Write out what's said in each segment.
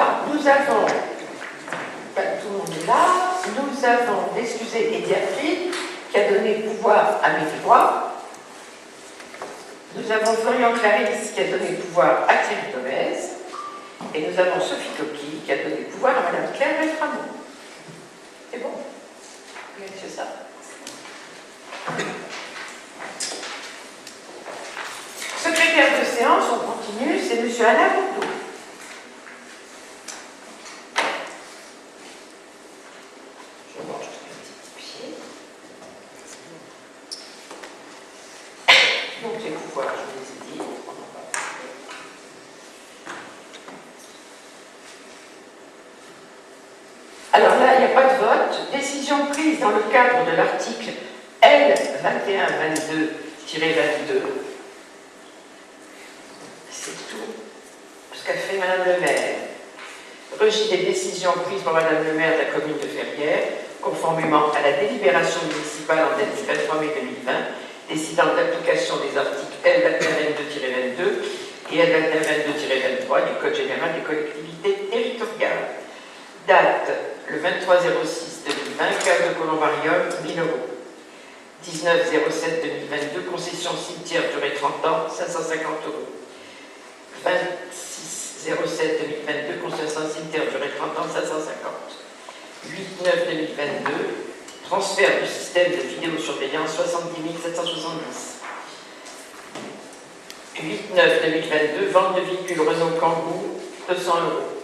Alors, nous avons, tout le monde est là, nous avons, excusez, Ediapril, qui a donné pouvoir à Médébois. Nous avons Florian Clarisse, qui a donné pouvoir à Thierry Gomez. Et nous avons Sophie Coquille, qui a donné pouvoir à Madame Claire Beltramo. C'est bon? C'est ça. Secrétaire de séance, on continue, c'est M. Alain Bourdeau. Je mange un petit pied. Donc les pouvoirs, je vous ai dit, on en va parler. Alors là, il n'y a pas de vote. Décision prise dans le cadre de l'article L2122-22. C'est tout ce qu'a fait Madame le maire. Rejet des décisions prises par Madame le maire de la commune de Ferrières, conformément à la délibération municipale en date du 23 mai 2020, décidant de l'application des articles L2122-22 et L2122-23 du Code général des collectivités territoriales. Date le 23-06-2020, cas de colombarium, 1000 €. 19-07-2022, concession cimetière, durée 30 ans, 550 €. 26-07-2022, concession cimetière, durée 30 ans, 550. 8-9-2022, transfert du système de vidéosurveillance, 70 770. 8-9-2022, vente de véhicules Renault Kangoo, 200 €.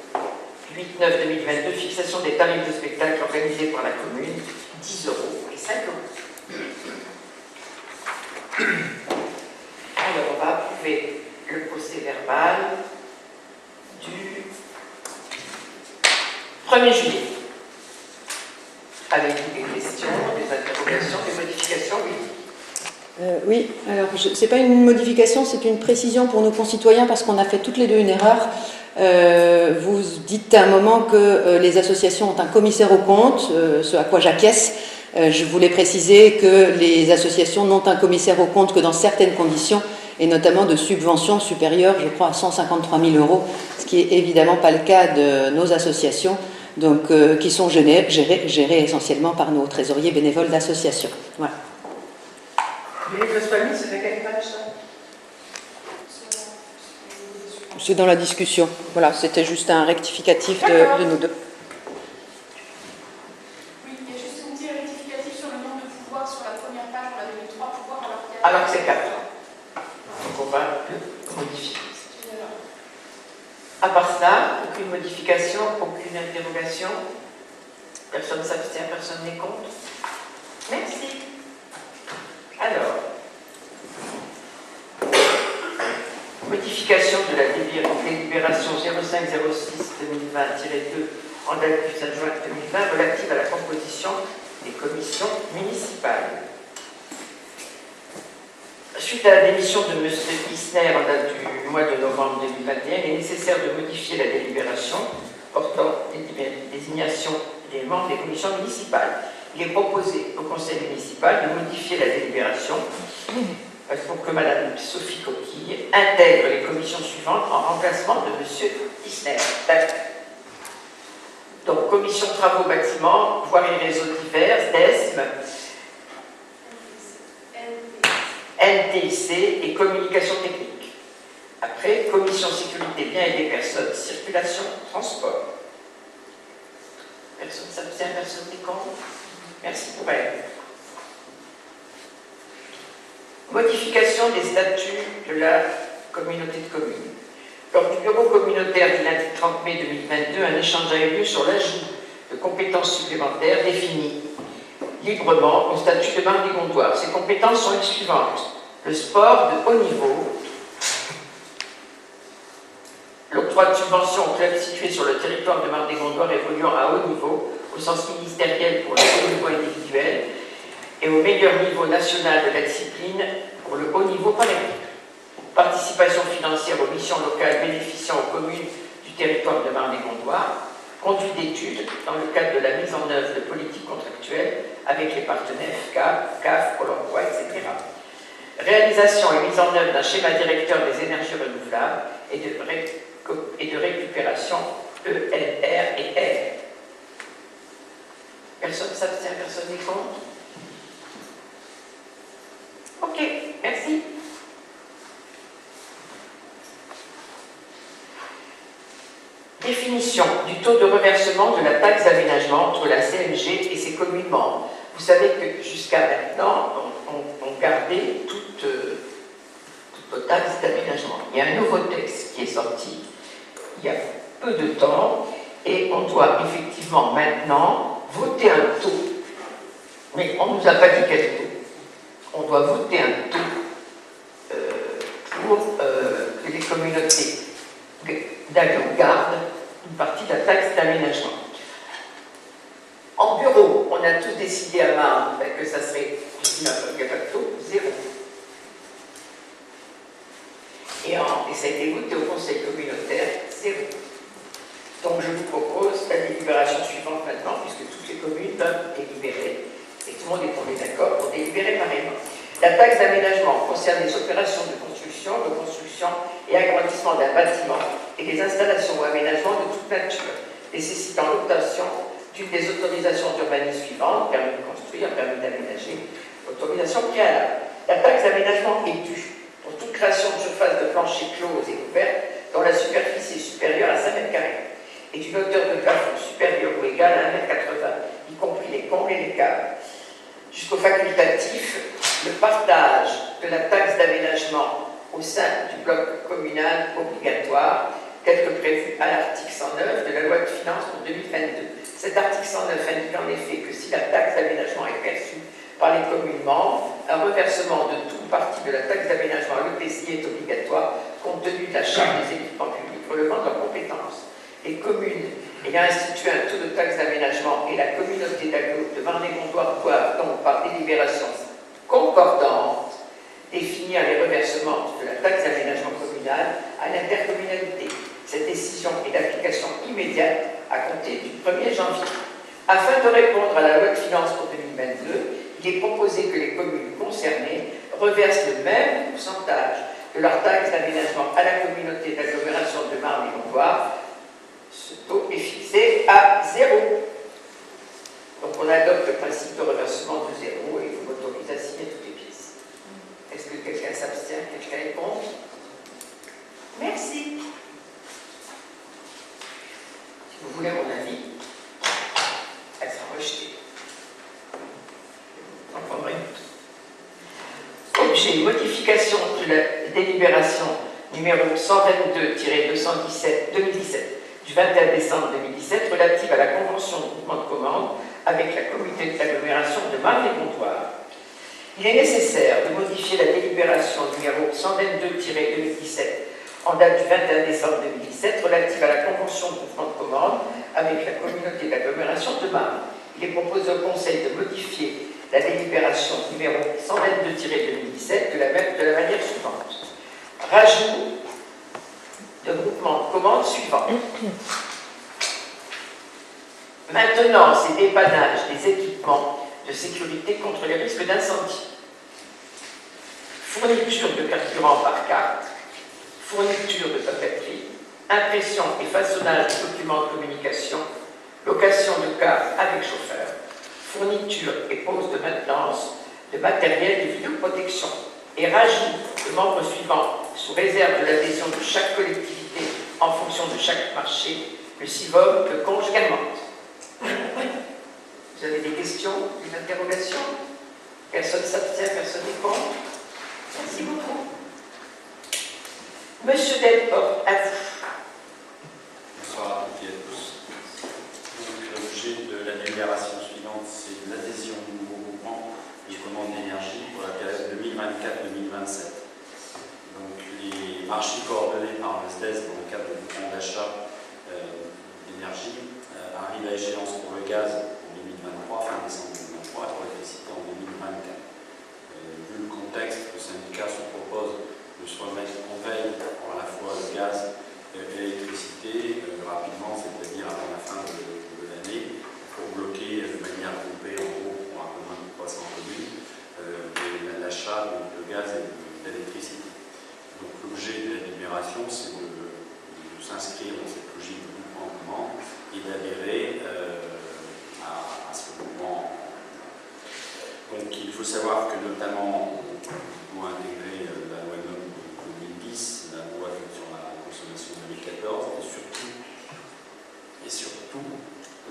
8-9-2022, fixation des tarifs de spectacle organisés par la commune, 10 € et 5 €. Alors, on va approuver le procès verbal du 1er juillet. Avez-vous des questions, des interrogations, des modifications? Oui, alors c'est pas une modification, c'est une précision pour nos concitoyens parce qu'on a fait toutes les deux une erreur. Vous dites à un moment que les associations ont un commissaire aux comptes, ce à quoi j'acquiesce. Je voulais préciser que les associations n'ont un commissaire aux comptes que dans certaines conditions, et notamment de subventions supérieures, je crois, à 153 000 €, ce qui n'est évidemment pas le cas de nos associations, donc, qui sont gérées essentiellement par nos trésoriers bénévoles d'associations. Voilà. C'est dans la discussion. Voilà, c'était juste un rectificatif de nous deux. Oui, il y a juste un petit rectificatif sur le nombre de pouvoirs sur la première page. On avait mis 3 pouvoirs alors que c'est 4. Donc on va le modifier. À part ça, aucune modification, aucune interrogation. Personne ne s'abstient, personne n'est contre. Merci. Alors, modification de la délibération 05-06-2020-2 en date du 5 juin 2020 relative à la composition des commissions municipales. Suite à la démission de M. Isner en date du mois de novembre 2021, il est nécessaire de modifier la délibération portant désignation des membres des commissions municipales. Il est proposé au conseil municipal de modifier la délibération pour que Mme Sophie Coquille intègre les commissions suivantes en remplacement de M. Isner. Donc, commission travaux bâtiments, voiries réseaux divers, DESM, NTIC et communication technique. Après, commission sécurité, biens et des personnes, circulation, transport. Personne ne s'abstient, personne n'est contre. Merci pour elle. Modification des statuts de la communauté de communes. Lors du bureau communautaire du lundi 30 mai 2022, un échange a eu lieu sur l'ajout de compétences supplémentaires définies librement au statut de Marne-des-Gondoires. Ces compétences sont les suivantes. Le sport de haut niveau, l'octroi de subventions aux clubs situés sur le territoire de Marne-des-Gondoires évoluant à haut niveau, au sens ministériel pour le haut niveau individuel, et au meilleur niveau national de la discipline pour le haut niveau par équipe. Participation financière aux missions locales bénéficiant aux communes du territoire de Marne-des-Gondoires, conduite d'études dans le cadre de la mise en œuvre de politiques contractuelles avec les partenaires CAF, Pôle emploi, etc. Réalisation et mise en œuvre d'un schéma directeur des énergies renouvelables et de récupération E, L, R et R. Personne ne s'abstient, personne n'est contre. Ok, merci. Définition du taux de reversement de la taxe d'aménagement entre la CMG et ses communes membres. Vous savez que jusqu'à maintenant, on gardait toutes nos taxes d'aménagement. Il y a un nouveau texte qui est sorti il y a peu de temps et on doit effectivement maintenant voter un taux. Mais on ne nous a pas dit quel taux. On doit voter un taux pour que les communautés gardent une partie de la taxe d'aménagement. En bureau, on a tous décidé à Marne que ça serait, je dis il n'y a pas de taux, 0. Et ça a été voté au conseil communautaire, 0. Donc je vous propose la délibération suivante maintenant, puisque toutes les communes peuvent délibérer, et tout le monde est tombé d'accord pour délibérer pareillement. La taxe d'aménagement concerne les opérations de construction, reconstruction et agrandissement d'un bâtiment et des installations ou aménagements de toute nature, nécessitant l'obtention d'une des autorisations d'urbanisme suivantes, permis de construire, permis d'aménager, autorisation préalable. La taxe d'aménagement est due pour toute création de surface de plancher close et ouverte dont la superficie est supérieure à 5 mètres carrés et d'une hauteur de plafond supérieure ou égale à 1,80 m, y compris les combles et les caves. Jusqu'au facultatif, le partage de la taxe d'aménagement au sein du bloc communal obligatoire, tel que prévu à l'article 109 de la loi de finances pour 2022. Cet article 109 indique en effet que si la taxe d'aménagement est perçue par les communes membres, un reversement de toute partie de la taxe d'aménagement à l'EPCI est obligatoire compte tenu de la charge des équipements publics relevant de leurs compétences. Les communes ayant institué un taux de taxe d'aménagement et la communauté d'agglomération de Marne-et-Gondoire doivent donc par délibération concordante définir les reversements de la taxe d'aménagement communal à l'intercommunalité. Cette décision est d'application immédiate à compter du 1er janvier. Afin de répondre à la loi de finances pour 2022, il est proposé que les communes concernées reversent le même pourcentage de leur taxe d'aménagement à la communauté d'agglomération de Marne-et-Gondoire. Ce taux est fixé à 0. Donc on adopte le principe de reversement de 0 et vous m'autorisez à signer toutes les pièces. Est-ce que quelqu'un s'abstient? Quelqu'un est contre? Merci. Si vous voulez mon avis, elle sera rejetée. J'en prendrai une. Objet, modification de la délibération numéro 122-2017 du 21 décembre 2017 relative à la convention de groupement de commande avec la communauté d'agglomération de Marne-et-Gondoire. Il est nécessaire de modifier la délibération numéro 122-2017 en date du 21 décembre 2017 relative à la convention de groupement de commande avec la communauté d'agglomération de Marne. Il est proposé au Conseil de modifier la délibération numéro 122-2017 de la manière suivante. Rajout de groupement de commande suivant. Maintenance et dépannage des équipements de sécurité contre les risques d'incendie. Fourniture de carburant par carte. Fourniture de papeterie. Impression et façonnage de documents de communication. Location de cars avec chauffeur. Fourniture et pose de maintenance de matériel de vidéoprotection. Et rajout de membres suivants sous réserve de l'adhésion de chaque collectivité en fonction de chaque marché, le CIVOM le conjugalement. Vous avez des questions, des interrogations? Personne s'abstient, personne n'est contre. Merci beaucoup. Monsieur Delporte, à vous. Bonsoir à toutes et à tous. Donc, l'objet de la délibération suivante, c'est l'adhésion du nouveau groupement de commande d'énergie pour la période 2024-2027. Donc, les marchés coordonnés par le SDES dans le cadre du plan d'achat d'énergie arrivent à échéance pour le gaz en 2023, fin décembre 2023, et pour l'électricité en 2024. Vu le contexte, le syndicat se propose de se remettre en veille pour à la fois le gaz et l'électricité rapidement, c'est-à-dire avant la fin de l'année, pour bloquer de manière groupée, en gros, pour un peu moins de 300 communes, l'achat de gaz et d'électricité. Donc l'objet de la libération, c'est de s'inscrire dans cette logique de groupement en commande surtout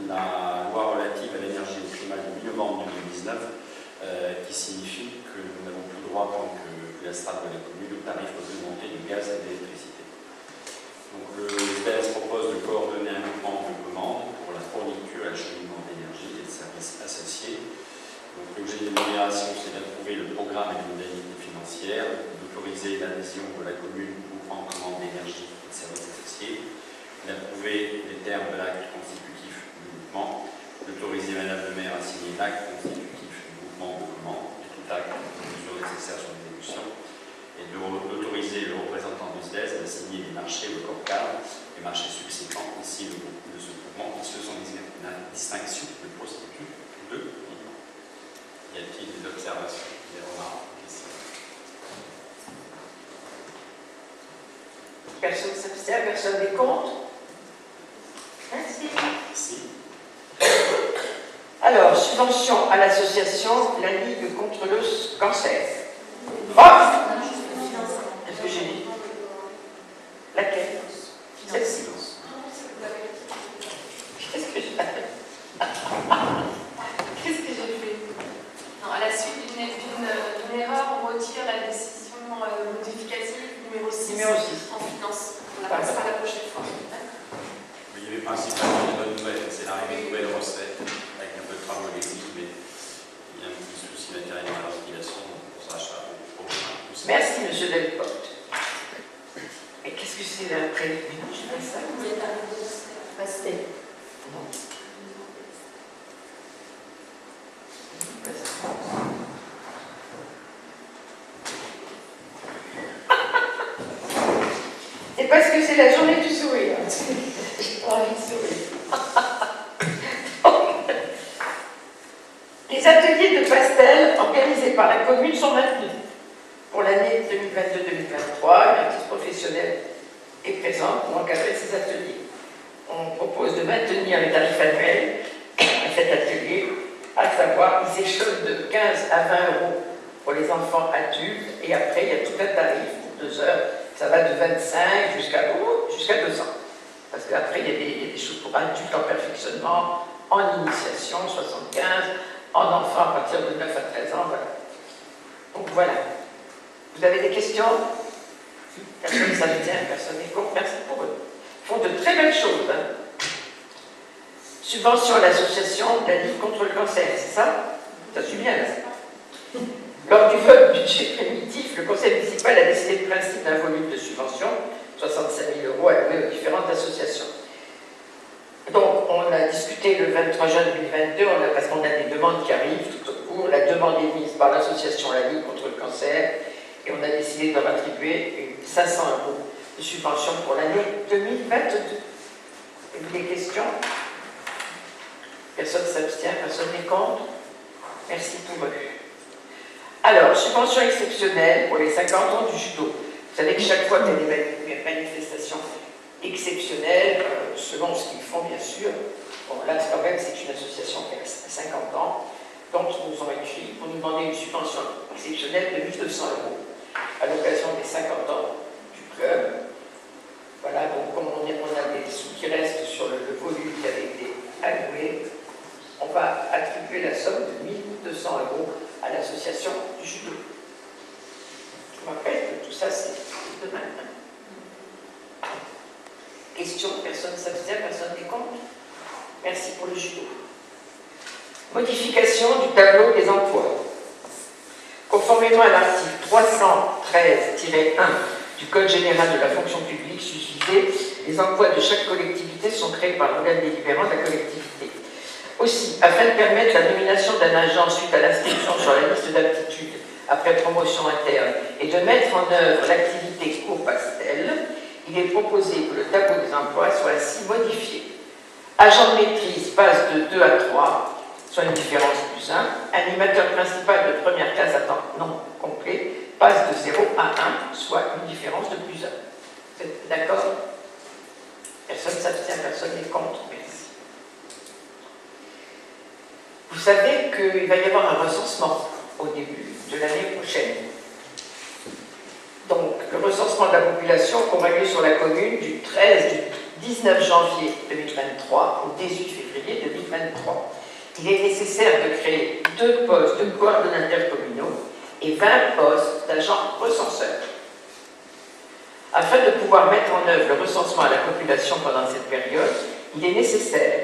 la loi relative à l'énergie et au climat du 8 novembre 2019 qui signifie que nous n'avons plus droit, tant que l'Astrad de la commune, au tarif réglementé du gaz et de l'électricité. Donc le SDES propose de coordonner un groupement de commandes pour la fourniture et l'acheminement d'énergie et de services associés. L'objet de l'énumération, c'est d'approuver le programme et les modalités financières, d'autoriser l'adhésion de la commune au groupement de commande d'énergie et de services associés, d'approuver les termes de l'acte constitutif du groupement, d'autoriser Madame le maire à signer l'acte constitutif du groupement de commande et tout acte de mesure nécessaire sur l'exécution, et d'autoriser le représentant du SDES à signer les marchés ou le corps cadre, les marchés subséquents, ici le groupe de ce groupement, qui se sont la distinction de prostitut de groupement. Y a-t-il des observations, des remarques, des questions? Personne ne s'abstient, personne n'est contre. Merci. Merci. Alors, subvention à l'association La Ligue contre le cancer. Oh, qu'est-ce que j'ai dit? Laquelle? Celle-ci. Qu'est-ce que j'ai fait? Non, à la suite d'une erreur, on retire la décision modificative numéro 6 Numéro 6. en finance. On la passera la prochaine fois. Il y avait principalement des bonnes nouvelles, c'est l'arrivée de nouvelles recettes, avec un peu de travaux électriques, mais il y a un petit souci matériel dans la régulation, donc pour ça, achat au prochain. Merci, monsieur Delporte. Et qu'est-ce que c'est après? Mais non, je fais ça. Pastel. Non. C'est parce que c'est la journée du sourire. J'ai pas envie de sourire. Les ateliers de pastel organisés par la commune sont maintenus. Pour l'année 2022-2023, une artiste professionnelle est présente pour encadrer ces ateliers. On propose de maintenir les tarifs annuels à cet atelier, à savoir qu'ils s'échelonnent de 15 à 20 euros pour les enfants adultes, et après il y a tout un tarif pour 2 heures, ça va de 25 jusqu'à 200. Parce qu'après il y a des choses pour adultes en perfectionnement, en initiation, 75, en enfants à partir de 9 à 13 ans, voilà. Donc voilà. Vous avez des questions? Personne ne s'abstient, personne n'est contre. Merci pour eux. Ils font de très belles choses. Hein. Subvention à l'association de la Ligue contre le cancer, c'est ça? Ça suit bien, là. Lors du vote budget primitif, le conseil municipal a décidé le principe d'un volume de subvention, 65 000 € alloués aux différentes associations. Donc, on a discuté le 23 juin 2022, parce qu'on a des demandes qui arrivent tout au cours. La demande est mise par l'association La Ligue contre le cancer, et on a décidé de leur attribuer 500 € de subvention pour l'année 2022. Avez-vous des questions? Personne ne s'abstient, personne n'est contre. Merci pour eux. Alors, subvention exceptionnelle pour les 50 ans du judo. Vous savez que chaque fois qu'il y a des manifestations exceptionnelles, selon ce qu'ils font bien sûr, bon là quand même c'est une association qui a 50 ans, donc ils nous ont écrit pour nous demander une subvention exceptionnelle de 1 200 € à l'occasion des 50 ans du club. Voilà, donc comme on a des sous qui restent sur le volume qui avait été alloué, on va attribuer la somme de 1 200 € à l'association du judo. Je vous rappelle que tout ça c'est demain. Question, personne ne s'abstient, personne n'est contre. Merci pour le judo. Modification du tableau des emplois. Conformément à l'article 313-1 du Code général de la fonction publique suscité, les emplois de chaque collectivité sont créés par l'organe délibérant de la collectivité. Aussi, afin de permettre la nomination d'un agent suite à l'inscription sur la liste d'aptitudes après promotion interne et de mettre en œuvre l'activité cours pastel, il est proposé que le tableau des emplois soit ainsi modifié. Agent de maîtrise passe de 2 à 3, soit une différence plus 1. Animateur principal de première classe à temps non complet passe de 0 à 1, soit une différence de plus 1. Vous êtes d'accord? Personne ne s'abstient, personne n'est contre. Merci. Vous savez qu'il va y avoir un recensement au début de l'année prochaine. Donc, le recensement de la population aura lieu sur la commune du 13 19 janvier 2023 au 18 février 2023. Il est nécessaire de créer 2 postes de coordonnateurs communaux et 20 postes d'agents recenseurs. Afin de pouvoir mettre en œuvre le recensement à la population pendant cette période, il est nécessaire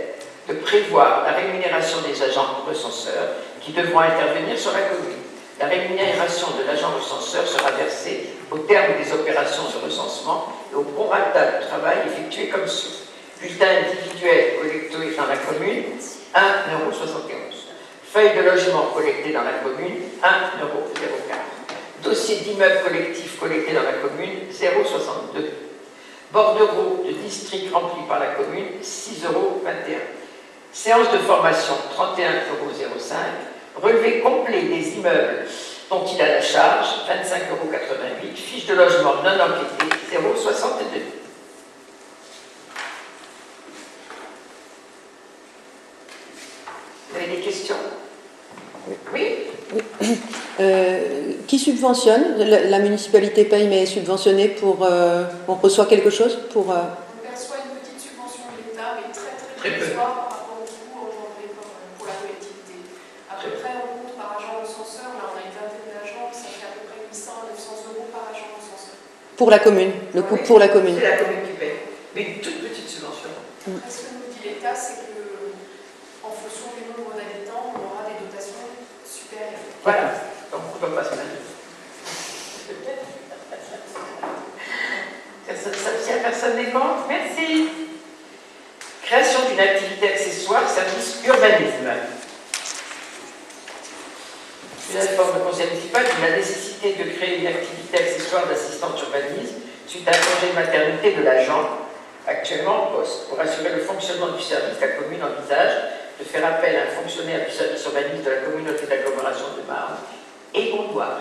de prévoir la rémunération des agents recenseurs qui devront intervenir sur la commune. La rémunération de l'agent recenseur sera versée au terme des opérations de recensement et au prorata du travail effectué comme suit. Bulletin individuel collecté dans la commune, 1,71 €. Feuille de logement collectée dans la commune, 1,04 €. Dossier d'immeuble collectif collecté dans la commune, 0,62 €. Bordereau de district rempli par la commune, 6,21 €. Séance de formation, 31,05 €. Relevé complet des immeubles dont il a la charge, 25,88 €. Fiche de logement non enquêtée, 0,62 €. Vous avez des questions? Oui. Qui subventionne? La municipalité paye, mais est subventionnée pour... on reçoit quelque chose pour... On perçoit une petite subvention de l'État, mais très peu par rapport au coût engendré pour la collectivité. À peu près, on compte par agent recenseur, là on a une vingtaine d'agents, ça fait à peu près 800 à 900 € par agent recenseur. Pour la commune, le coût pour la commune. C'est la commune qui paye, mais une toute petite subvention. Après, ce que nous dit l'État, c'est que en fonction du nombre d'habitants, on aura des dotations supérieures. Voilà, donc on ne peut pas se plaindre. Personne n'est contre? Merci. Création d'une activité accessoire, service urbanisme. Une réforme du conseil municipal de la nécessité de créer une activité accessoire d'assistante urbanisme suite à un congé de maternité de l'agent actuellement en poste. Pour assurer le fonctionnement du service, la commune envisage de faire appel à un fonctionnaire du service urbanisme de la communauté d'agglomération de Marne et Gondouar.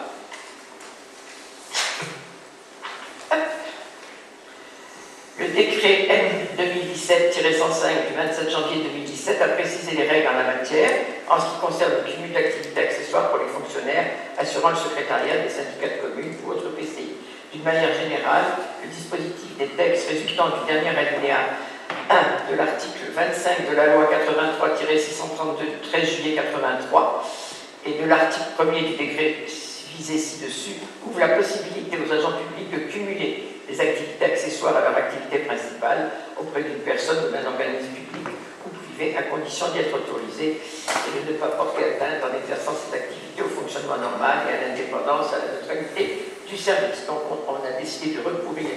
Le décret M 2017-105 du 27 janvier 2017 a précisé les règles en la matière en ce qui concerne le cumul d'activités accessoires pour les fonctionnaires assurant le secrétariat des syndicats de communes ou autres PCI. D'une manière générale, le dispositif des textes résultant du dernier alinéa 1 de l'article 25 de la loi 83-632 du 13 juillet 83 et de l'article 1er du décret visé ci-dessus ouvre la possibilité aux agents publics de cumuler des activités accessoires à leur activité principale auprès d'une personne ou d'un organisme public ou privé à condition d'y être autorisé et de ne pas porter atteinte en exerçant cette activité au fonctionnement normal et à l'indépendance, à la neutralité du service. Donc on a décidé de recourir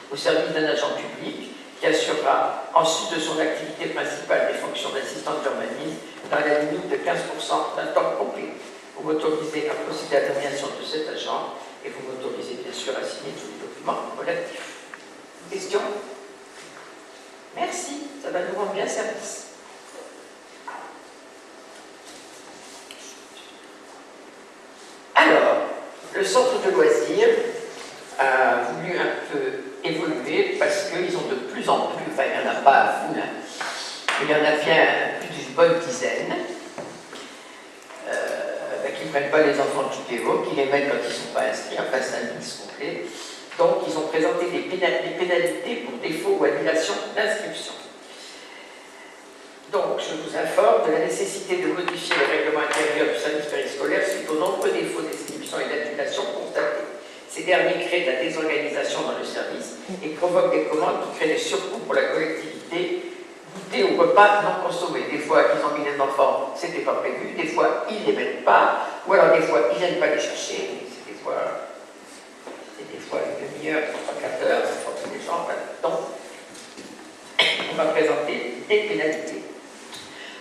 au service d'un agent public qui assurera, en sus de son activité principale, des fonctions d'assistant d'urbanisme dans la limite de 15% d'un temps complet. Vous m'autorisez à procéder à la nomination de cet agent et vous m'autorisez bien sûr à signer tous les documents relatifs. Question? Merci, ça va nous rendre bien service. Alors, le centre de loisirs a voulu un peu évoluer parce qu'ils ont de plus en plus, enfin il n'y en a pas à foule, il y en a bien plus d'une bonne dizaine, qui ne prennent pas les enfants de Chutéo, qui les mettent quand ils ne sont pas inscrits, enfin c'est un mix complet. Donc ils ont présenté des pénalités pour défaut ou annulation d'inscription. Donc je vous informe de la nécessité de modifier le règlement intérieur du service périscolaire suite aux nombreux défauts d'inscription et d'annulation constatés. Ces derniers créent de la désorganisation dans le service et provoquent des commandes qui créent des surcoûts pour la collectivité, goûter au repas non consommé. Des fois, ils ont mis les enfants, c'était pas prévu, des fois, ils ne les mettent pas, ou alors des fois, ils ne viennent pas les chercher, c'est des fois une demi-heure, 3-4 heures, ça force les gens. Donc, on va présenter des pénalités.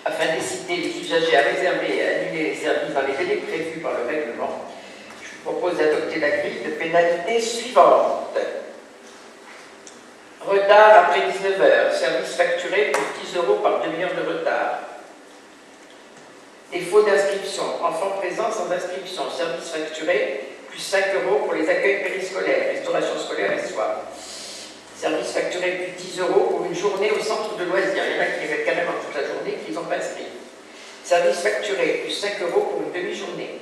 Afin d'inciter les usagers à réserver et à annuler les services dans les délais prévus par le règlement, je vous propose d'adopter la grille de pénalités suivantes. Retard après 19 heures, service facturé pour 10 € par demi-heure de retard. Défaut d'inscription, enfant présent sans inscription, service facturé plus 5 € pour les accueils périscolaires, restauration scolaire et soir. Service facturé plus 10 € pour une journée au centre de loisirs. Il y en a qui mettent carrément toute la journée qui n'ont pas inscrit. Service facturé plus 5 € pour une demi-journée.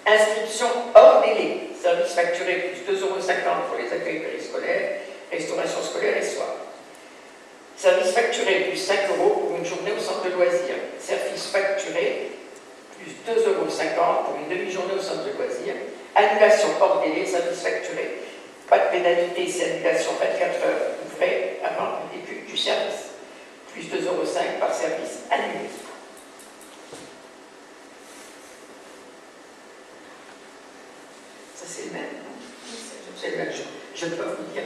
Inscription hors délai. Service facturé plus 2,50 € pour les accueils périscolaires, restauration scolaire et soir. Service facturé plus 5 € pour une journée au centre de loisirs. Service facturé plus 2,50 € pour une demi-journée au centre de loisirs. Annulation hors délai, service facturé. Pas de pénalité si annulation 24 heures ouvrée avant le début du service. Plus 2,05 € par service annulé. Ça c'est le même. C'est le même. Je peux vous dire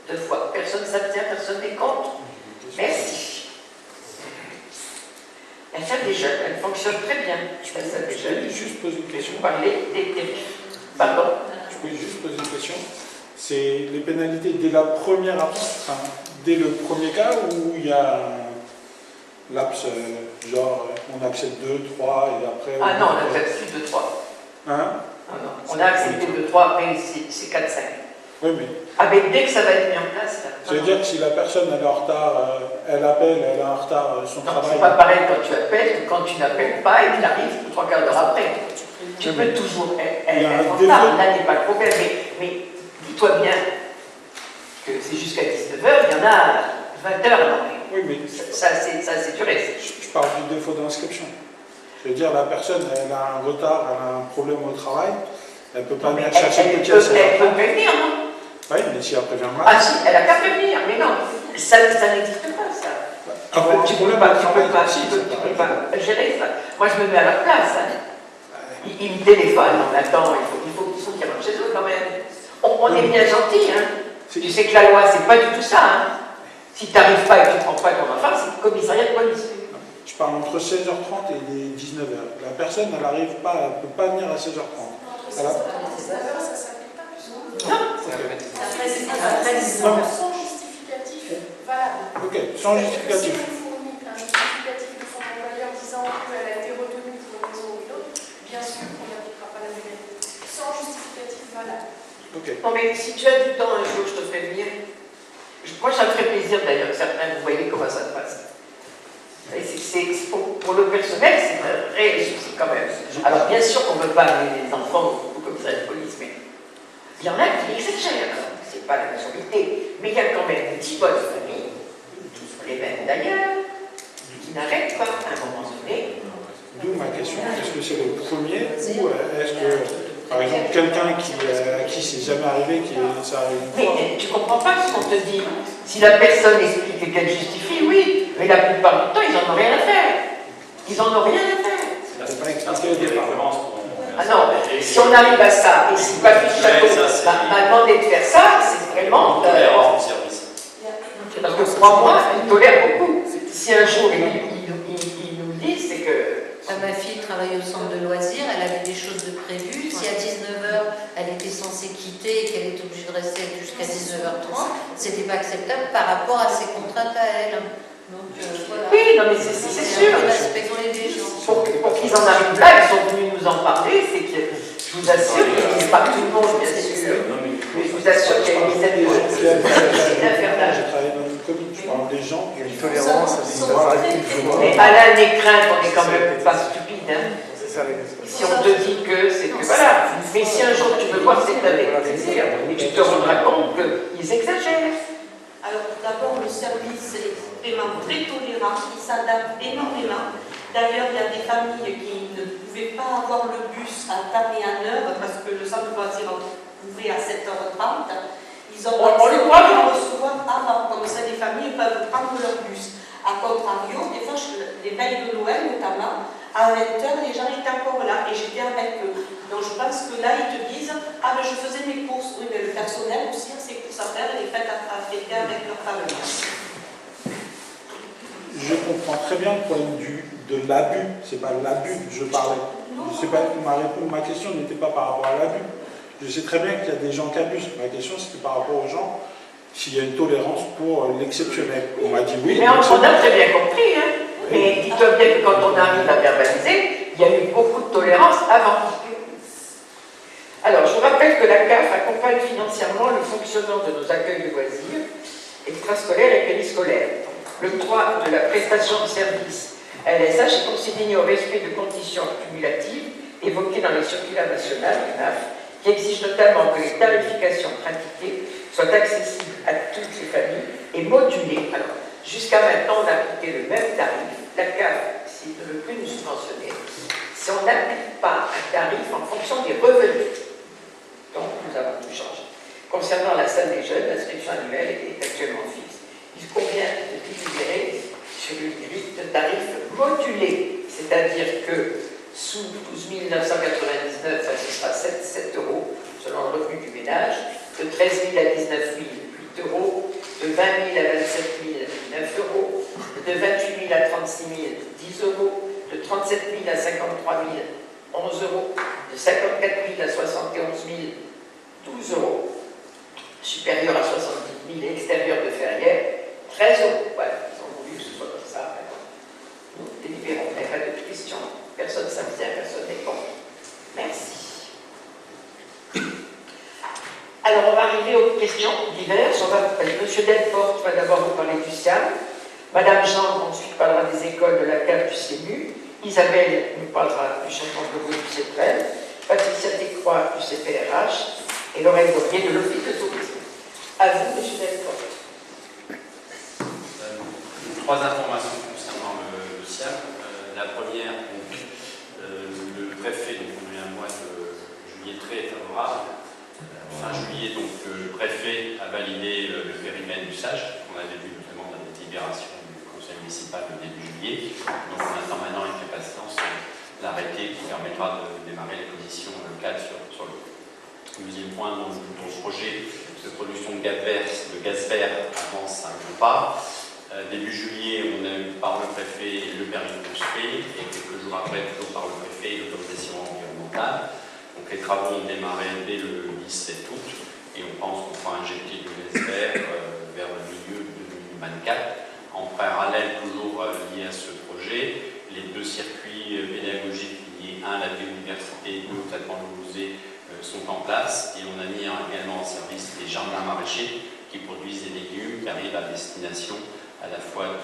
2 fois. Personne ne s'abstient, personne n'est contre. Merci. La salle des jeunes, elle fonctionne très bien. La salle des Je jeunes. voulais juste poser une question. Vous parlez des tarifs. Pardon. Je voulais juste poser une question. C'est les pénalités dès la première absence, enfin, dès le premier cas où il y a un laps, genre on accepte 2, 3 et après. Ah non, on accepte plus de 3. Hein? Non, non. On a accepté de 3, après c'est 4, 5. Oui, mais Ah, mais dès que ça va être mis en place, là. ça veut dire que si la personne elle est en retard, elle appelle, elle est en retard son Non, travail. c'est pas pareil quand tu appelles que quand tu n'appelles pas et qu'il arrive 3 quarts d'heure après. Tu peux toujours Il y a un être en défaut. retard, là n'est pas le problème. Mais dis-toi bien que c'est jusqu'à 19h, il y en a 20h. Oui, mais Ça c'est du reste. je parle du défaut d'inscription. Je veux dire, la personne, elle a un retard, elle a un problème au travail, elle ne peut pas venir chercher le petit à 16 Elle heures. peut prévenir, non? Oui, mais si elle prévient mal. Ah si, elle a qu'à prévenir, mais non, ça n'existe pas, ça. Avoir un Tu peux problème pas, au tu travail, peux pas, si, tu peux c'est pareil. pas gérer ça. Moi, je me mets à leur place. Hein. Il me téléphone, on attend, il faut qu'ils rentrent chez eux quand même. On est bien gentils, hein. Tu sais que la loi, c'est pas du tout ça, hein. Si tu n'arrives pas et que tu ne prends pas ton enfant, c'est le commissariat de police. Je parle entre 16h30 et les 19h. La personne, elle n'arrive pas, elle ne peut pas venir à 16h30. Entre 16h et 19h, ça ne s'applique pas plus. Non. Sans justificatif valable. Ok, sans justificatif. Si on fournit un justificatif de son employeur disant qu'elle a été retenue pour une raison ou une autre, bien sûr qu'on n'appliquera pas la pénalité. Sans justificatif valable. Ok. Non, mais si tu as du temps un jour, je te ferai venir. Moi, ça me ferait plaisir d'ailleurs, certains, vous voyez comment ça se passe. Pour le personnel, c'est un vrai souci quand même. Alors, bien sûr qu'on ne veut pas amener les enfants au commissariat de police, mais il y en a qui exagèrent. C'est pas la majorité, mais il y a quand même des petits bonnes familles, les mêmes d'ailleurs, qui n'arrêtent pas à un moment donné. D'où ma question, est-ce que c'est le premier ou est-ce que, par exemple, quelqu'un à qui c'est jamais arrivé, ça arrive une fois? Mais tu comprends pas ce qu'on te dit. Si la personne explique et qu'elle justifie, oui, mais la plupart du temps, ils n'en ont rien à faire. Ils n'en ont rien à faire. C'est pas expliqué au départ. Ah non, si on arrive à ça, et si Patrick Château m'a demandé de faire ça, c'est vraiment... Parce que crois-moi, il tolère beaucoup. Si un jour il nous le dit, c'est que... Ma fille travaille au centre de loisirs, elle avait des choses de prévues. Si à 19h, elle était censée quitter et qu'elle était obligée de rester jusqu'à 19h30, c'était pas acceptable par rapport à ses contraintes à elle. Donc voilà. Oui, non mais c'est sûr. Respectons les gens. Pour qu'ils en arrivent là, ils sont venus nous en parler, c'est que je vous assure qu'il n'y a pas tout le monde, bien sûr. Mais je vous assure qu'il y a une dizaine de choses. C'est infernal. J'ai travaillé dans une commune, je parle des gens. Il y a une tolérance à ce niveau-là qu'il faut voir. Mais Alain Nécrin, on est quand même pas stupide, hein. C'est ça, les Si on te dit que c'est que voilà. Mais si un jour tu veux voir, c'est avec plaisir. Et tu te rendras compte qu'ils exagèrent. Alors d'abord, le service est vraiment très tolérant, il s'adapte énormément. D'ailleurs, il y a des familles qui ne pouvaient pas avoir le bus à Tarbes et à Neuve parce que le centre de loisirs ouvrait à 7h30. Ils ont accepté de recevoir avant, comme ça les familles peuvent prendre leur bus. A contrario, des fois, les veilles de Noël notamment, à 20h, les gens étaient encore là et j'étais avec eux. Donc je pense que là, ils te disent « Ah, ben je faisais mes courses. » Oui, mais le personnel aussi, c'est pour sa faire les fêtes à fêter avec leur famille. Je comprends très bien le problème de l'abus. C'est pas l'abus, je parlais. Ma question n'était pas par rapport à l'abus. Je sais très bien qu'il y a des gens qui abusent. Ma question, c'était par rapport aux gens, s'il y a une tolérance pour l'exceptionnel. On m'a dit oui. Mais on a très bien compris, hein. Mais dis-toi bien que quand on arrive à verbaliser, il y a eu beaucoup de tolérance avant. Alors, je vous rappelle que la CAF accompagne financièrement le fonctionnement de nos accueils de loisirs, extrascolaires et périscolaires. Le droit de la prestation de service LSH est consigné au respect de conditions cumulatives évoquées dans les circulaires nationales du NAF, qui exigent notamment que les tarifications pratiquées soient soit accessible à toutes les familles et modulé. Alors, jusqu'à maintenant, on a appliqué le même tarif. La CAF, s'il ne veut plus nous subventionner, si on n'applique pas un tarif en fonction des revenus, donc nous avons dû changer. Concernant la salle des jeunes, l'inscription annuelle est actuellement fixe. Il convient de délibérer sur une grille de tarifs modulée, c'est-à-dire que sous 12 999, ce sera 7 euros selon le revenu du ménage, de 13 000 à 19 000, 8 euros, de 20 000 à 27 000, 9 euros, de 28 000 à 36 000, 10 euros, de 37 000 à 53 000, 11 euros, de 54 000 à 71 000, 12 euros, supérieur à 70 000 et extérieur de Ferrières, 13 euros. Voilà, ils ont voulu que ce soit comme ça. Nous délibérons, il n'y a pas de questions. Personne ne s'abstient, personne n'est contre. Merci. Alors, on va arriver aux questions diverses. Monsieur Delporte va d'abord vous parler du SIAM. Madame Jean, ensuite, parlera des écoles de la CAF du CEMU. Isabelle nous parlera du changement de logo du CEPREL. Patricia Descroix du CPRH. Et Lorraine Gaurier de l'Office de tourisme. À vous, monsieur Delporte. Trois informations concernant le SIAM. La première, donc, le préfet, donc on a eu un mois de juillet très favorable. Fin juillet, donc le préfet a validé le périmètre du SAGE, qu'on avait vu notamment dans la délibération du conseil municipal au début juillet. Donc on attend maintenant avec impatience l'arrêté qui permettra de démarrer les positions locales sur le. Deuxième point, dans le projet de production de gaz vert avance à gros pas. Début juillet, on a eu par le préfet le permis de construire et quelques jours après, toujours par le préfet, l'autorisation environnementale. Donc les travaux ont démarré dès le 17 août et on pense qu'on pourra injecter du gaz vert vers le milieu de 2024. En parallèle, toujours lié à ce projet, les deux circuits pédagogiques liés, un à la biodiversité, l'autre à Grande-Louzé, sont en place et on a mis également en service les jardins maraîchers qui produisent des légumes qui arrivent à destination à la fois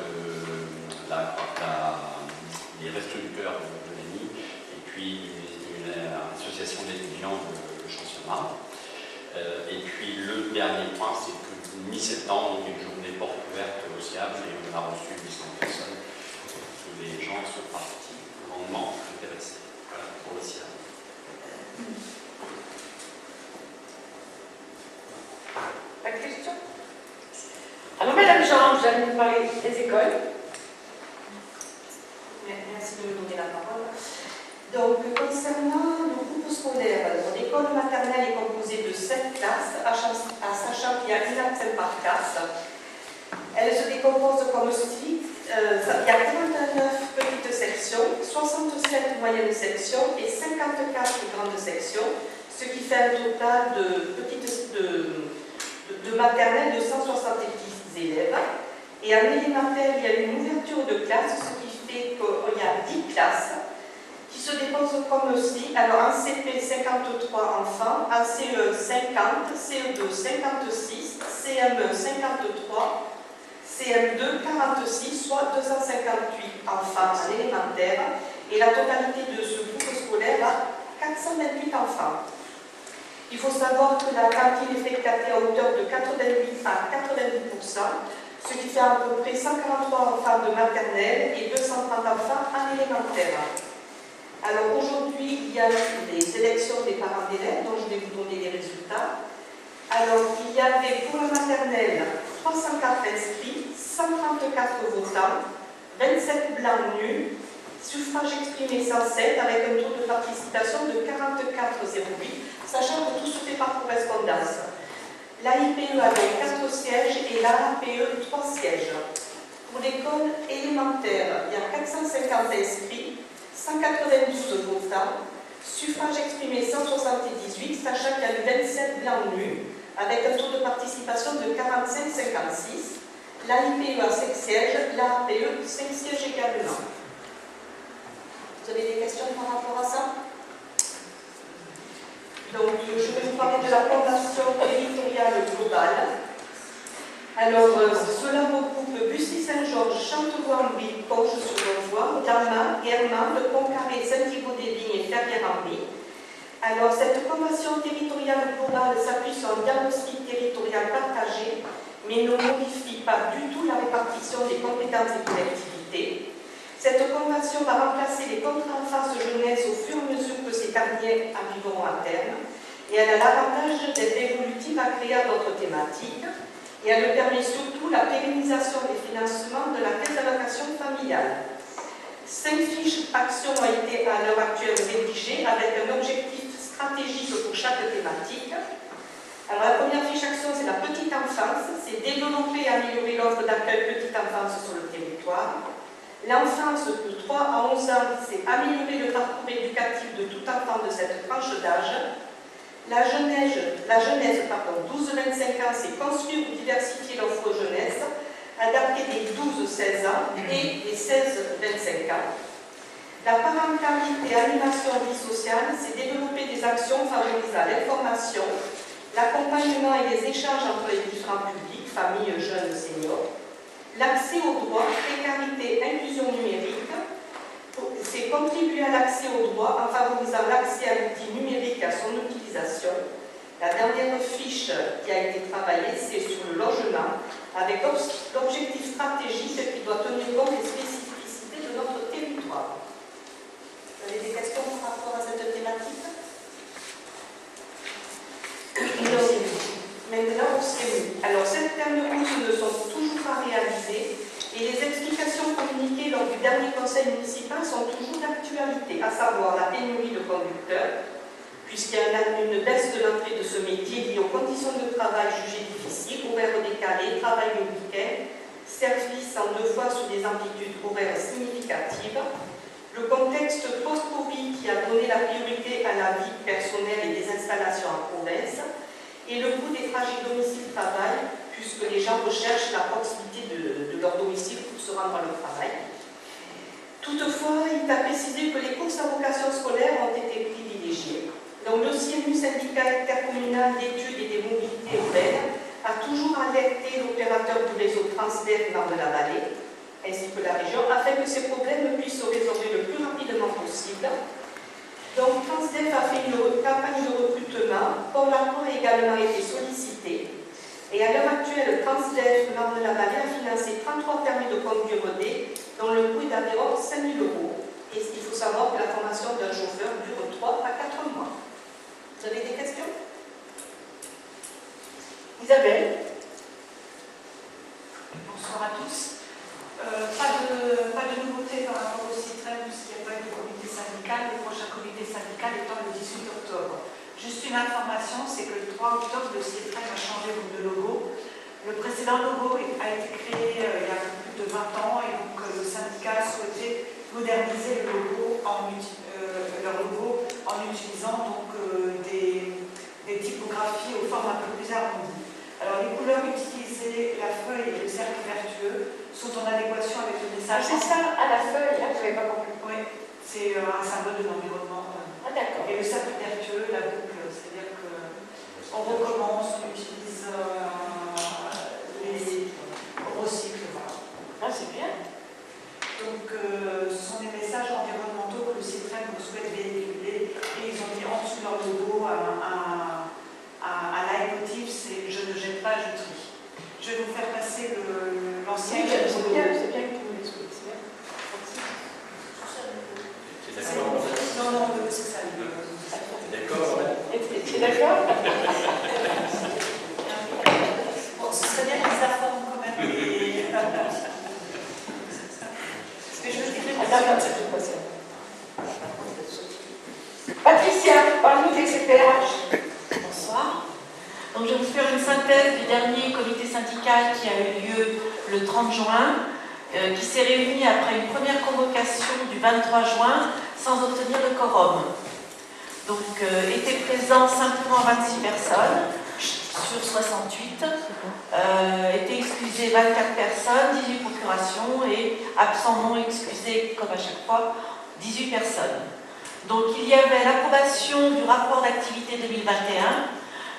des Restos du Cœur de l'ANI et puis une association d'étudiants de Champs-sur-Marne. Et puis le dernier point, c'est que mi-septembre, donc une journée porte ouverte au SIAM et on a reçu 800 personnes. Tous les gens sont partis grandement intéressés. Voilà pour le SIAM. Pas de question? Alors, Madame Jean, vous allez nous parler des écoles. Merci de me donner la parole. Donc, concernant le groupe scolaire, l'école maternelle est composée de 7 classes, sachant qu'il y a une absente par classe. Elle se décompose comme suit. Il y a 49 petites sections, 67 moyennes sections et 54 grandes sections, ce qui fait un total de maternelle de 170 élèves. Et en élémentaire, il y a une ouverture de classe, ce qui fait qu'il y a 10 classes qui se déposent comme suit. Alors en CP, 53 enfants, en CE 50, CE2 56, CM1 53, CM2 46, soit 258 enfants en élémentaire. Et la totalité de ce groupe scolaire a 428 enfants. Il faut savoir que la cantine est fréquentée à hauteur de 88 à 90%, ce qui fait à peu près 143 enfants de maternelle et 230 enfants en élémentaire. Alors aujourd'hui, il y a eu des élections des parents d'élèves, dont je vais vous donner les résultats. Alors il y avait pour la maternelle 304 inscrits, 134 votants, 27 blancs nuls, suffrage exprimé 107 avec un taux de participation de 44,08, sachant que tout se fait par correspondance. L'AIPE a donc 4 sièges et l'AAPE 3 sièges. Pour l'école élémentaire, il y a 450 inscrits, 192 votants, suffrage exprimé 178, sachant qu'il y a eu 27 blancs nuls, avec un taux de participation de 45,56. L'AIPE a 5 sièges, l'AAPE 5 sièges également. Vous avez des questions par rapport à ça? Donc, je vais vous parler de la formation territoriale globale. Alors, cela regroupe Bussy-Saint-Georges, Chantevoix-en-Brie, Conches-sur-Lonvois, Damas, Guermantes, Pontcarré, Saint-Thibaud-des-Vignes et Ferrières-en-Brie. Alors, cette convention territoriale globale s'appuie sur un diagnostic territorial partagé, mais ne modifie pas du tout la répartition des compétences des collectivités. Cette convention va remplacer les contrats enfance-jeunesse au fur et à mesure que ces derniers arriveront à terme, et elle a l'avantage d'être évolutive à créer d'autres thématiques, et elle permet surtout la pérennisation des financements de la caisse d'allocation familiale. 5 fiches actions ont été à l'heure actuelle rédigées avec un objectif stratégique pour chaque thématique. Alors la première fiche action, c'est la petite enfance, c'est développer et améliorer l'offre d'accueil petite enfance sur le territoire. L'enfance de 3 à 11 ans, c'est améliorer le parcours éducatif de tout enfant de cette tranche d'âge. La jeunesse 12-25 ans, c'est construire ou diversifier l'offre jeunesse, adaptée des 12-16 ans et des 16-25 ans. La parentalité, animation et vie sociale, c'est développer des actions favorisant l'information, l'accompagnement et les échanges entre les différents publics, familles, jeunes, seniors. L'accès aux droits, précarité, inclusion numérique, c'est contribuer à l'accès aux droits en favorisant l'accès à l'outil numérique et à son utilisation. La dernière fiche qui a été travaillée, c'est sur le logement, avec l'objectif stratégique qui doit tenir compte des spécificités de notre territoire. Vous avez des questions par rapport à cette thématique? Maintenant, au CMU. Alors, certaines routes ne sont toujours pas réalisées et les explications communiquées lors du dernier conseil municipal sont toujours d'actualité, à savoir la pénurie de conducteurs, puisqu'il y a une baisse de l'entrée de ce métier liée aux conditions de travail jugées difficiles, horaires décalés, travail le week-end, service en 2 fois sous des amplitudes horaires significatives, le contexte post-Covid qui a donné la priorité à la vie personnelle et des installations en province, et le coût des trajets domicile-travail, puisque les gens recherchent la proximité de leur domicile pour se rendre à leur travail. Toutefois, il est à préciser que les courses à vocation scolaire ont été privilégiées. Donc, le CMU, syndicat intercommunal d'études et des mobilités urbaines, a toujours alerté l'opérateur du réseau Transdev Nord de la Vallée, ainsi que la région, afin que ces problèmes puissent se résorber le plus rapidement possible. Donc, Transdev a fait une campagne de recrutement, Pôle emploi a également été sollicité. Et à l'heure actuelle, Transdev Nord de la Vallée a financé 33 permis de conduire D, dont le coût est d'environ 5 000 €. Et il faut savoir que la formation d'un chauffeur dure 3 à 4 mois. Vous avez des questions? Isabelle? Bonsoir à tous. Pas de nouveauté par rapport au CITREM, puisqu'il n'y a pas eu de comité syndical, le prochain comité syndical étant le 18 octobre. Juste une information, c'est que le 3 octobre, le CITREM a changé de logo. Le précédent logo a été créé il y a plus de 20 ans, et donc le syndicat souhaitait moderniser le logo leur logo en utilisant donc des typographies aux formes un peu plus arrondies. Alors les couleurs utilisées, la feuille et le cercle vertueux, sont en adéquation avec le message. C'est ça, à la feuille, là, je n'avais pas compris. Oui, c'est un symbole de l'environnement. Ah d'accord. Et le cercle vertueux, la boucle, c'est-à-dire qu'on recommence, on utilise on recycle. Voilà. Ah, c'est bien. Donc ce sont des messages environnementaux que le CITREM souhaite véhiculer, et ils ont mis en dessous de leur logo un leitmotiv, c'est « Je ne jette pas, je trie ». Je vais vous faire passer l'ancien. Oui, c'est bien que vous l'expliquiez. Tu es d'accord? Non, c'est ça. Tu es d'accord? Tu es d'accord? Bon, ce serait bien qu'ils s'informent quand même. Parce que je veux dire. Patricia, parle-nous des CPH. Bonsoir. Donc, je vais vous faire une synthèse du dernier comité syndical qui a eu lieu le 30 juin, qui s'est réuni après une première convocation du 23 juin sans obtenir le quorum. Donc, étaient présents simplement 26 personnes sur 68, étaient excusées 24 personnes, 18 procurations et absents non excusés, comme à chaque fois, 18 personnes. Donc, il y avait l'approbation du rapport d'activité 2021,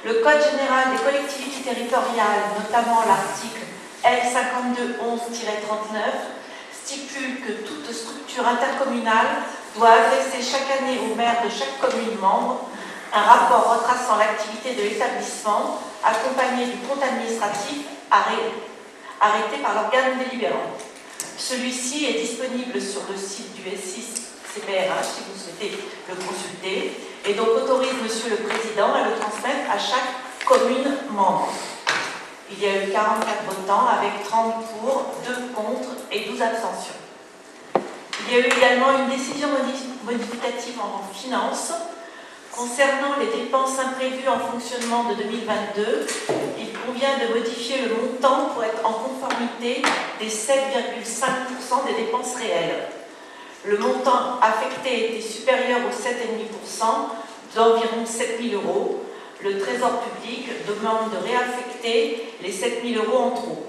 le Code général des collectivités territoriales, notamment l'article L5211-39, stipule que toute structure intercommunale doit adresser chaque année au maire de chaque commune membre un rapport retraçant l'activité de l'établissement accompagné du compte administratif arrêté par l'organe délibérant. Celui-ci est disponible sur le site du S6 CPRH si vous souhaitez le consulter et donc autorise Monsieur le Président à le transmettre à chaque commune membre. Il y a eu 44 votants avec 30 pour, 2 contre et 12 abstentions. Il y a eu également une décision modificative en finance concernant les dépenses imprévues en fonctionnement de 2022. Il convient de modifier le montant pour être en conformité des 7,5% des dépenses réelles. Le montant affecté était supérieur aux 7,5% d'environ 7 000 €. Le Trésor public demande de réaffecter les 7 000 € en trop.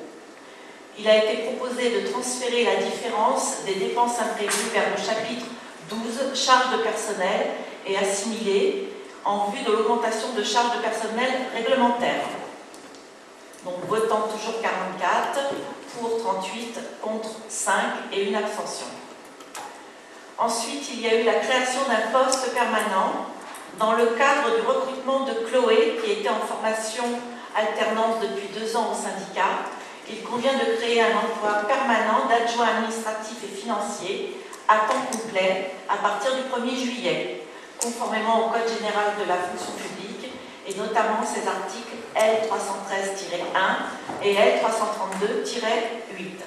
Il a été proposé de transférer la différence des dépenses imprévues vers le chapitre 12, charges de personnel et assimilées, en vue de l'augmentation de charges de personnel réglementaires. Donc, votant toujours 44, pour 38, contre 5 et une abstention. Ensuite, il y a eu la création d'un poste permanent dans le cadre du recrutement de Chloé, qui était en formation alternance depuis 2 ans au syndicat. Il convient de créer un emploi permanent d'adjoint administratif et financier à temps complet à partir du 1er juillet, conformément au Code général de la fonction publique et notamment ses articles L313-1 et L332-8.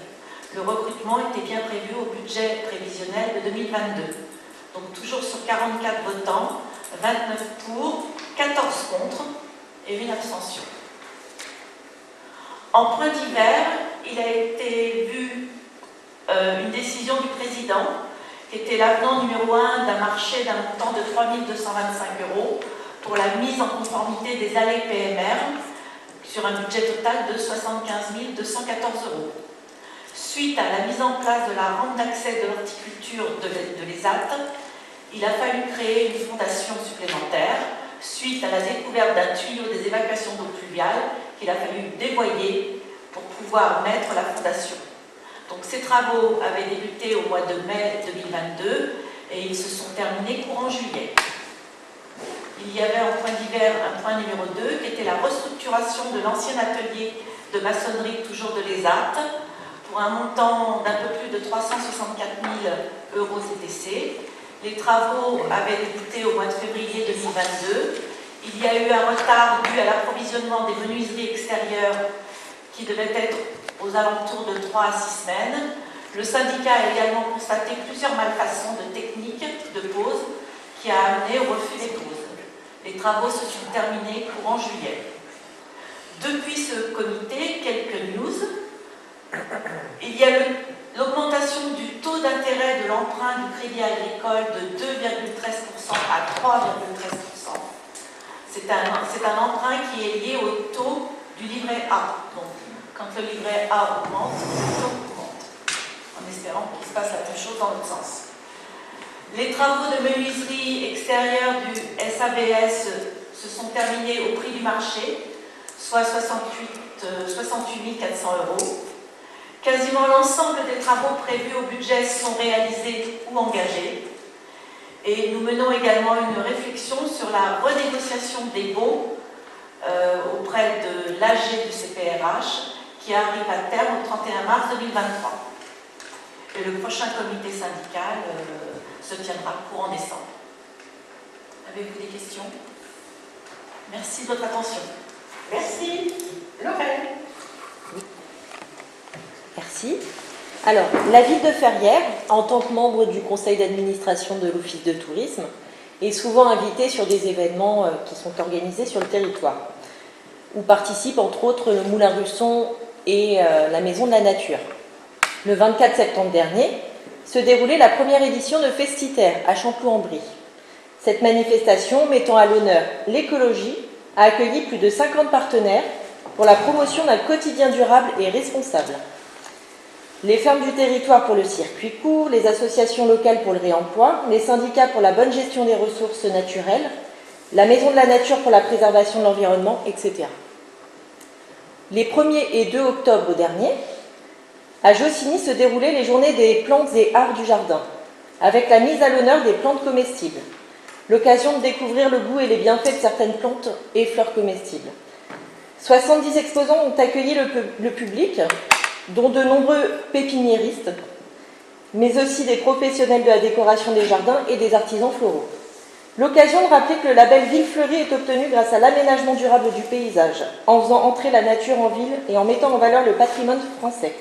Le recrutement était bien prévu au budget prévisionnel de 2022. Donc toujours sur 44 votants, 29 pour, 14 contre et une abstention. En point divers, il a été vu une décision du président qui était l'avenant numéro 1 d'un marché d'un montant de 3 225 € pour la mise en conformité des allées PMR sur un budget total de 75 214 €. Suite à la mise en place de la rampe d'accès de l'horticulture de l'ESAT, il a fallu créer une fondation supplémentaire suite à la découverte d'un tuyau des évacuations d'eau pluviale qu'il a fallu dévoyer pour pouvoir mettre la fondation. Donc ces travaux avaient débuté au mois de mai 2022 et ils se sont terminés courant juillet. Il y avait en point divers un point numéro 2 qui était la restructuration de l'ancien atelier de maçonnerie toujours de l'ESAT pour un montant d'un peu plus de 364 000 € TTC. Les travaux avaient débuté au mois de février 2022. Il y a eu un retard dû à l'approvisionnement des menuiseries extérieures qui devaient être aux alentours de 3 à 6 semaines. Le syndicat a également constaté plusieurs malfaçons de technique de pause qui a amené au refus des pauses. Les travaux se sont terminés courant juillet. Depuis ce comité, quelques news. Il y a l'augmentation du taux d'intérêt de l'emprunt du crédit agricole de 2,13% à 3,13%. C'est un emprunt qui est lié au taux du livret A. Donc, quand le livret A augmente, le taux augmente. En espérant qu'il se passe la même chose dans l'autre sens. Les travaux de menuiserie extérieure du SABS se sont terminés au prix du marché, soit 68 400 €. Quasiment l'ensemble des travaux prévus au budget sont réalisés ou engagés. Et nous menons également une réflexion sur la renégociation des baux auprès de l'AG du CPRH qui arrive à terme au 31 mars 2023. Et le prochain comité syndical se tiendra courant décembre. Avez-vous des questions? Merci de votre attention. Merci. Lorraine. Merci. Alors, la ville de Ferrières, en tant que membre du conseil d'administration de l'Office de tourisme, est souvent invitée sur des événements qui sont organisés sur le territoire, où participent entre autres le Moulin Russon et la Maison de la Nature. Le 24 septembre dernier se déroulait la première édition de Festitaire à Champloux-en-Brie. Cette manifestation, mettant à l'honneur l'écologie, a accueilli plus de 50 partenaires pour la promotion d'un quotidien durable et responsable. Les fermes du territoire pour le circuit court, les associations locales pour le réemploi, les syndicats pour la bonne gestion des ressources naturelles, la Maison de la Nature pour la préservation de l'environnement, etc. Les 1er et 2 octobre dernier, à Jossigny se déroulaient les journées des plantes et arts du jardin, avec la mise à l'honneur des plantes comestibles. l'occasion de découvrir le goût et les bienfaits de certaines plantes et fleurs comestibles. 70 exposants ont accueilli le public, dont de nombreux pépiniéristes, mais aussi des professionnels de la décoration des jardins et des artisans floraux. L'occasion de rappeler que le label Ville Fleurie est obtenu grâce à l'aménagement durable du paysage, en faisant entrer la nature en ville et en mettant en valeur le patrimoine français.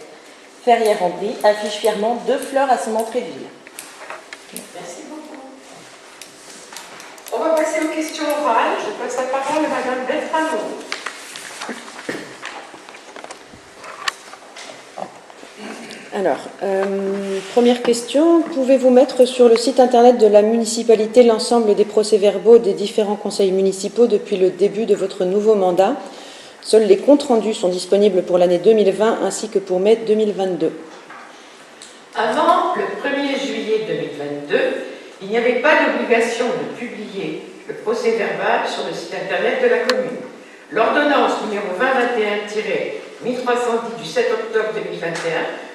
Ferrières-en-Brie affiche fièrement 2 fleurs à son entrée de ville. Merci beaucoup. On va passer aux questions orales. Je passe la parole à Madame Beltramo. Alors, première question, pouvez-vous mettre sur le site internet de la municipalité l'ensemble des procès-verbaux des différents conseils municipaux depuis le début de votre nouveau mandat? Seuls les comptes rendus sont disponibles pour l'année 2020 ainsi que pour mai 2022. Avant le 1er juillet 2022, il n'y avait pas d'obligation de publier le procès-verbal sur le site internet de la commune. L'ordonnance numéro 2021-1310 du 7 octobre 2021,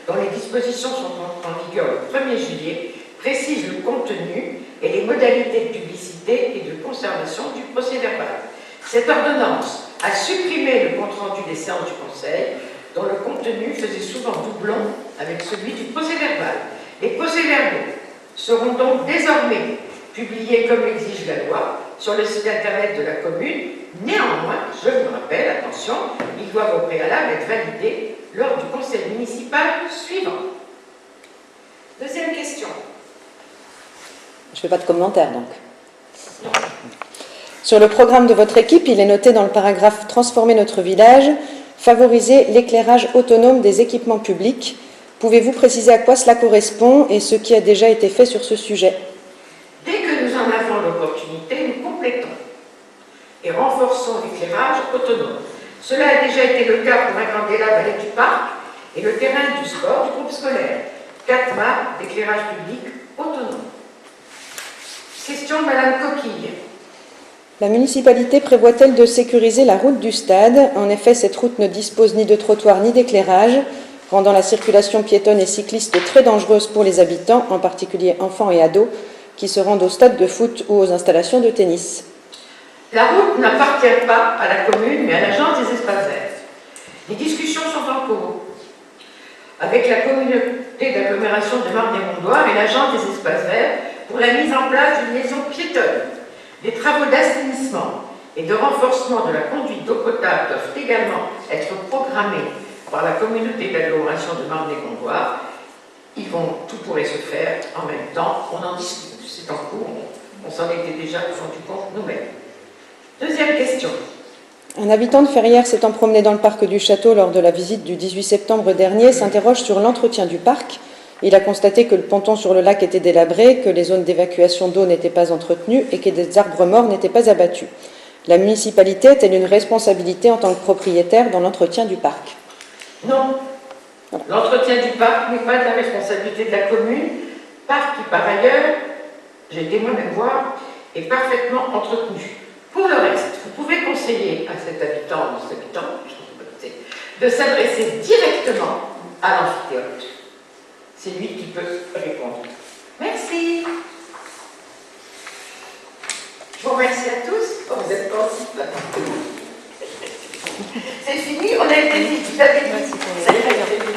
dont les dispositions sont en vigueur le 1er juillet, précise le contenu et les modalités de publicité et de conservation du procès-verbal. Cette ordonnance a supprimé le compte-rendu des séances du Conseil, dont le contenu faisait souvent doublon avec celui du procès-verbal. Les procès-verbaux seront donc désormais publiés comme l'exige la loi sur le site internet de la commune. Néanmoins, je vous rappelle, attention, ils doivent au préalable être validés lors du conseil municipal suivant. Deuxième question. Je ne fais pas de commentaire donc. Sur le programme de votre équipe, il est noté dans le paragraphe « Transformer notre village », favoriser l'éclairage autonome des équipements publics. Pouvez-vous préciser à quoi cela correspond et ce qui a déjà été fait sur ce sujet? Dès que nous en avons l'opportunité, nous complétons et renforçons l'éclairage autonome. Cela a déjà été le cas pour un candélabre à l'aide du parc et le terrain du sport du groupe scolaire. 4 mâts d'éclairage public autonome. Question de Madame Coquille. La municipalité prévoit-elle de sécuriser la route du stade? En effet, cette route ne dispose ni de trottoir ni d'éclairage, rendant la circulation piétonne et cycliste très dangereuse pour les habitants, en particulier enfants et ados, qui se rendent au stade de foot ou aux installations de tennis. La route n'appartient pas à la commune, mais à l'agence des espaces verts. Les discussions sont en cours avec la communauté d'agglomération de Marne-et-Mondoir et l'agence des espaces verts pour la mise en place d'une liaison piétonne. Des travaux d'assainissement et de renforcement de la conduite d'eau potable doivent également être programmés par la communauté d'agglomération de Marne-et-Mondoir. Tout pourrait se faire en même temps. On en discute, c'est en cours. On s'en était déjà rendu compte nous-mêmes. Deuxième question. Un habitant de Ferrières s'étant promené dans le parc du château lors de la visite du 18 septembre dernier s'interroge sur l'entretien du parc. Il a constaté que le ponton sur le lac était délabré, que les zones d'évacuation d'eau n'étaient pas entretenues et que des arbres morts n'étaient pas abattus. La municipalité a-t-elle une responsabilité en tant que propriétaire dans l'entretien du parc? Non. Voilà. L'entretien du parc n'est pas de la responsabilité de la commune. Parc qui, par ailleurs, j'ai été moi-même voir, est parfaitement entretenu. Pour le reste, vous pouvez conseiller à cet habitant ou cet habitant de s'adresser directement à l'amphithéâtre. C'est lui qui peut répondre. Merci. Je vous remercie à tous. Oh, vous êtes pensifs. C'est fini, on a été vite. Vous avez dit.